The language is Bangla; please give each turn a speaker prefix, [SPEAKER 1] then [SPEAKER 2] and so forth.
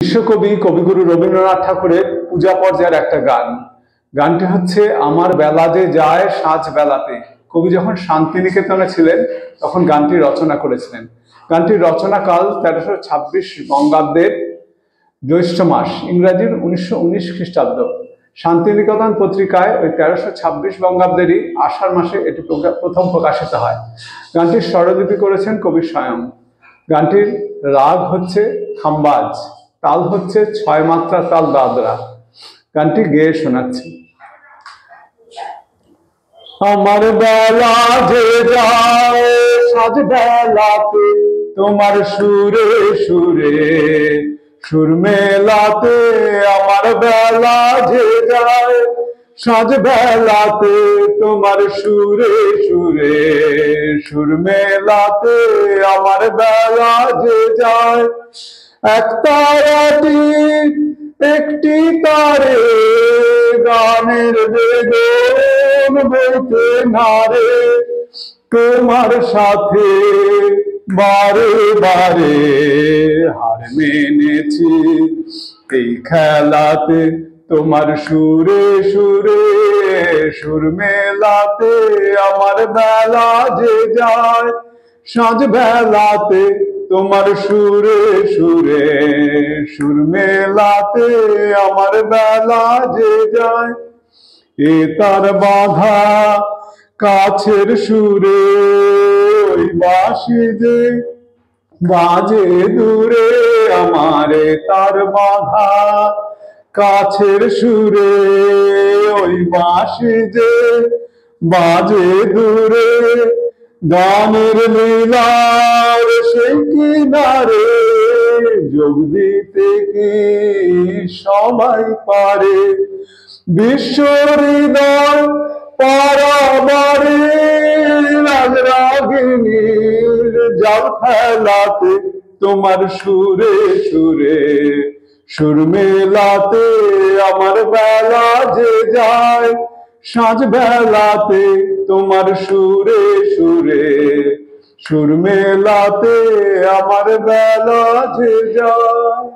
[SPEAKER 1] বিশ্বকবি কবিগুরু রবীন্দ্রনাথ ঠাকুরের পূজা পর্যায়ের একটা গান। গানটি হচ্ছে আমার বেলা যে যায় সাজ বেলাতে। কবি যখন শান্তিনিকেতনে ছিলেন তখন গানটি রচনা করেছিলেন। গানটির রচনাকাল 1326 বঙ্গাব্দের জ্যৈষ্ঠ মাস, ইংরাজির 1919 খ্রিস্টাব্দ। শান্তিনিকেতন পত্রিকায় ওই 1326 বঙ্গাব্দেরই আষাঢ় মাসে এটি প্রথম প্রকাশিত হয়। গানটির স্বরলিপি করেছেন কবি স্বয়ং। গানটির রাগ হচ্ছে খাম্বাজ, তাল হচ্ছে 6 মাত্রা তাল দাদরা। গানটি গেয়ে শোনাচ্ছি। আমার বেলা যে যায় সাজ বেলাতে, তোমার সুরে সুরে সুর মেলাতে। আমার বেলা যে যায় সাজ বেলাতে, তোমার সুরে সুরে সুর মেলাতে। আমার বেলা যে যায় এক তারাটি একটি তারে, গানের বেদন বইতে নারে। তোমার সাথে বারে বারে হার মেনেছি এই খেলাতে। তোমার সুরে সুরে সুর মেলাতে। আমার বেলা যে যায় সাজ বেলাতে, তোমার সুরে সুরে সুর মেলাতে। আমার বেলা যে যায় এ তার বাঁধা কাছের সুরে, ওই বাঁশি যে বাজে দূরে। আমারে তার বাঁধা কাছের সুরে, ওই বাঁশি যে বাজে দূরে। গানের লীলার সেই কিনারে যোগ দিতে কি সবাই পারে। বিশ্ব হৃদয় পারাবারে রাগিনীর জাল ফেলাতে। তোমার সুরে সুরে সুর মেলাতে। আমার বেলা যে যায় সাজ বেলাতে, তোমার সুরে সুরে সুর মেলাতে। আমার বেলা যে যায়।